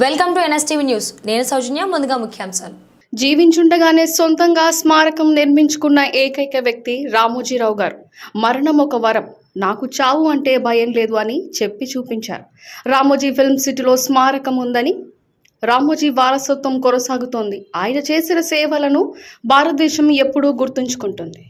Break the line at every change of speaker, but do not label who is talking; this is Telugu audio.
Welcome to NSTV news. నేను సౌజన్య. ముందుగా ముఖ్యాంశాలు.
జీవించుండగానే సొంతంగా స్మారకం నిర్మించుకున్న ఏకైక వ్యక్తి రామోజీరావు గారు. మరణం ఒక వరం, నాకు చావు అంటే భయం లేదు అని చెప్పి చూపించారు. రామోజీ ఫిల్మ్ సిటీలో స్మారకం ఉందని, రామోజీ వారసత్వం కొనసాగుతోంది. ఆయన చేసిన సేవలను భారతదేశం ఎప్పుడూ గుర్తుంచుకుంటుంది.